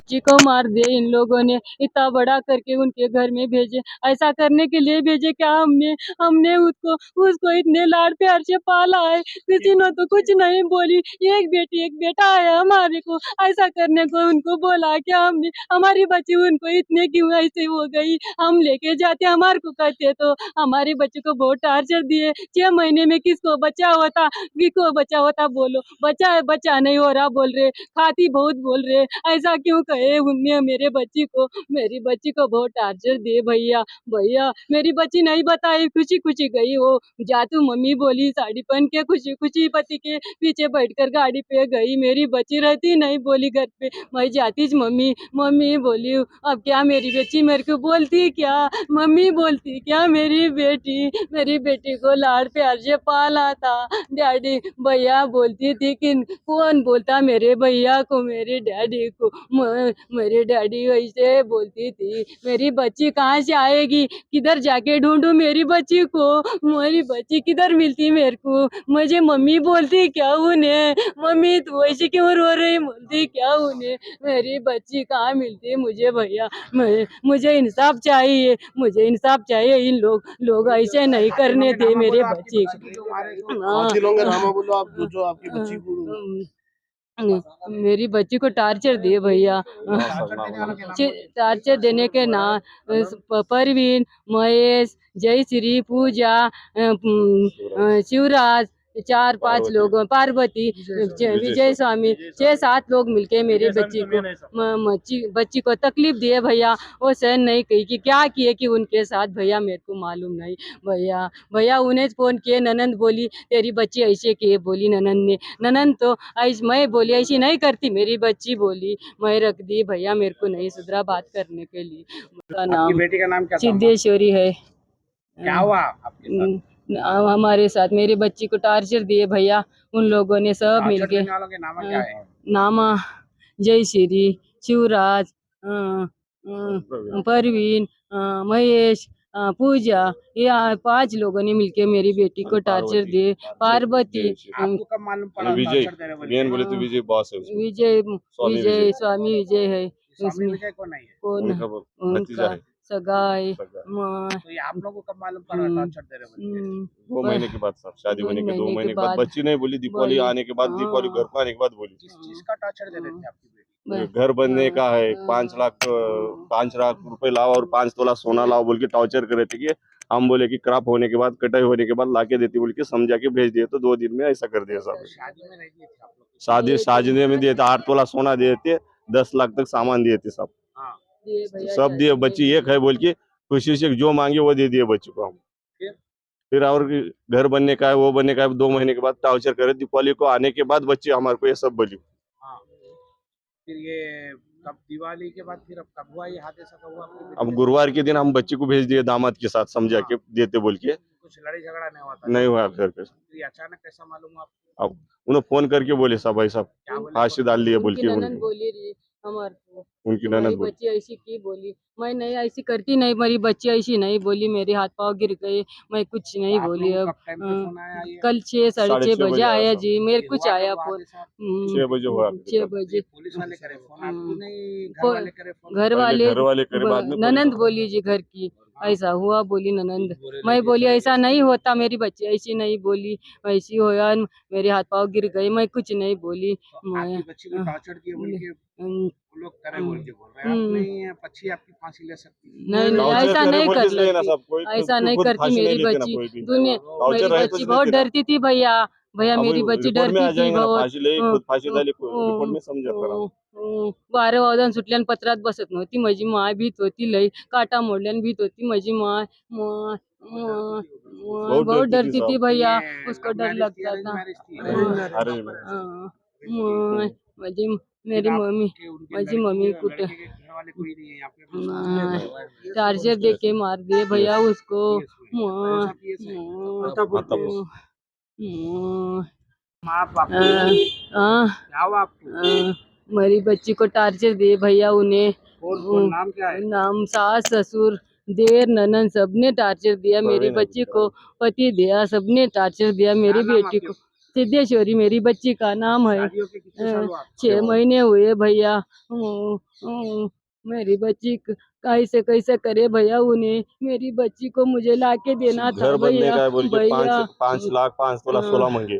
बच्ची को मार दिए इन लोगों ने, इतना बड़ा करके उनके घर में भेजे। ऐसा करने के लिए भेजे क्या हमने हमने उसको उसको इतने लाड प्यार से पाला है, किसी ने तो कुछ नहीं बोली। एक बेटी एक बेटा है हमारे को, ऐसा करने को उनको बोला क्या हमने? हमारी बच्ची उनको इतने क्यों ऐसे हो गई? हम लेके जाते हमारे को कहते तो हमारे बच्चे को बहुत टार्चर दिए। 6 महीने में किसको बच्चा होता, किसको बच्चा होता बोलो? बच्चा है, बच्चा नहीं हो रहा बोल रहे, खाती बहुत बोल रहे। ऐसा क्यों कहे उनने मेरे बच्ची को? मेरी बच्ची को बहुत टार्चर दिए भैया। भैया मेरी बच्ची नहीं बताई, खुशी-खुशी गई वो। जातू मम्मी बोली साड़ी पहन के खुशी-खुशी पति के पीछे बैठकर गाड़ी पे गई। मेरी बच्ची रहती नहीं बोली घर पे, मैं जाती मम्मी, मम्मी बोली अब क्या मेरी बच्ची मेरे को बोलती क्या? मम्मी बोलती क्या मेरी बेटी को लाड प्यार से पाला था। डैडी भैया बोलती थी कि कौन बोलता मेरे भैया को, मेरे डैडी को? मेरे डैडी ऐसे बोलती थी। मेरी बच्ची कहाँ से आएगी? किधर जाके ढूंढूं मेरी बच्ची को? मेरी बच्ची किधर मिलती मेरे को? मुझे मम्मी बोलती क्या उन्हें? मम्मी तू ऐसे क्यों रो रही बोलती क्या उन्हें? मेरी बच्ची कहाँ मिलती मुझे भैया? मुझे इंसाफ चाहिए, मुझे इंसाफ चाहिए। इन लोग ऐसे नहीं करने थे मेरे बच्चे को। हाँ, नामा बोलो आप, जो आपकी बच्ची को मेरी बच्ची को टार्चर दिए भैया। टार्चर देने के ना परवीन, महेश, जयश्री, पूजा, शिवराज, 4-5 लोग, पार्वती, विजय स्वामी, 6-7 लोग मिलके मेरी बच्ची को बच्ची को तकलीफ दिए भैया। वो सहन नहीं की कि क्या किए कि उनके साथ भैया मेरे को मालूम नहीं। भैया उन्हें फोन किए, ननंद बोली तेरी बच्ची ऐसे किए, बोली ननंद ने। ननंद तो ऐसी मैं बोली ऐसी नहीं करती, मेरी बच्ची बोली, मैं रख दी भैया। मेरे को नहीं सुधरा बात करने के लिए। उसका नाम, बेटी का नाम क्या था? सिद्धेश्वरी है। क्या हुआ आपके साथ? हमारे साथ मेरी बच्ची को टार्चर दिए भैया उन लोगों ने सब मिलके। वालों के नाम क्या है? नामा जयश्री, शिवराज, परवीन, महेश, पूजा, ये 5 लोगों ने मिलके मेरी बेटी को टार्चर दिए। पार्वती, आपको कब मालूम पड़ा टार्चर दे रहे बोले? बोले तो विजय बॉस है उसमें। विजय स्वामी विजय है स्वामी उसमें। विजय कौन है? कौन? भतीजा उनका है। सगा है। तो ये आप लोगों को कब मालूम पड़ा टार्चर दे रहे बोले? 2 महीने के बाद साहब, शादी होने के 2 महीने महीने के बाद। बच्ची नहीं बोली, दीपावली आने के बाद, दीपावली घर को आने के बाद बोली। किस चीज का टार्चर दे रहे थे आपकी बेटी? घर बनने का है, 5 लाख रुपए लाओ और 5 तोला सोना लाओ बोल के टॉर्चर कर रहे थे। कि हम बोले कि क्रॉप होने के बाद, कटाई होने के बाद लाके देती बोल के समझा के भेज दिए, तो 2 दिन में ऐसा कर दिया साहब। शादी में नहीं दिए थे आप लोग? शादी में दिए थे, 8 तोला सोना दिए थे, 10 लाख तक सामान दिए थे साहब। सब दिए। बच्ची एक है बोल के खुशी से जो मांगे वो दे दिए बच्ची को हम। फिर और घर बनने का है, वो बनने का है, 2 महीने के बाद टॉर्चर करे। दीपावली को आने के बाद बच्ची हमारे को ये सब बोली। फिर ये कब दिवाली के बाद फिर अब कब हुआ ये हादसा? कब हुआ? अब गुरुवार के दिन हम बच्ची को भेज दिए दामाद के साथ, समझा के देते बोल के। कुछ लड़ाई झगड़ा नहीं हुआ था? नहीं हुआ फिर ये अचानक कैसा मालूम हुआ? अब उन्हें फोन करके बोले साहब भाई साहब फांसी डाल लिए बोल के। ननद बोली रही हमारे को, उनकी ननद बोली बच्ची ऐसी की बोली, मैं नहीं ऐसी करती नहीं, मेरी बच्ची ऐसी नहीं बोली, मेरे हाथ पाँव गिर गए, मैं कुछ नहीं बोली। अब कल 6-6:30 बजे आया जी, मेरे कुछ आया फोन। 6 बजे हुआ। 6 बजे पुलिस वाले करे फोन? आपको नहीं, घर वाले करे फोन? घर वाले करे, बाद में ननंद बोली जी घर की ऐसा हुआ, बोली ननंद। मैं बोली ऐसा नहीं होता, मेरी बच्ची ऐसी नहीं बोली, ऐसी होया, मेरे हाथ पाँव गिर गए, मैं कुछ नहीं बोली। मैं बच्ची को टॉर्चर किए बोल के वो लोग करे बोल के बोल रहे हैं। आप नहीं बच्ची आपकी फांसी ले सकती? नहीं ऐसा नहीं कर सकती, ऐसा नहीं करती मेरी बच्ची। मेरी बच्ची बहुत डरती थी भैया मेरी बच्ची डरती थी बहुत। फाशी झाली रिपोर्ट में समजा करा। 12 वाजून सुटल्यान पत्रात बसत नव्हती माझी माय, भीत होती लई, काटा मोडल्यान भीत होती माझी माय। बहुत डरती थी भैया, उसको डर लगता था। माझी मेरी मम्मी कुछ टार्चर दे के मार दिए भैया उसको। मेरी बच्ची को टार्चर दिए भैया उन्हें। नाम क्या है? नाम सास ससुर देर ननन सबने टार्चर दिया मेरी बच्ची को, पति दिया सबने टार्चर दिया मेरी बेटी को। सिद्धेश्वरी मेरी बच्ची का नाम है। शादियों के कितने साल हुआ आपको? 6 महीने हुए भैया। मेरी बच्ची कैसे कैसे करे भैया, उन्हें मेरी बच्ची को मुझे लाके देना था घर बनने भैया। का है बोल के भैया 5 लाख 5 तोला सोना मांगे।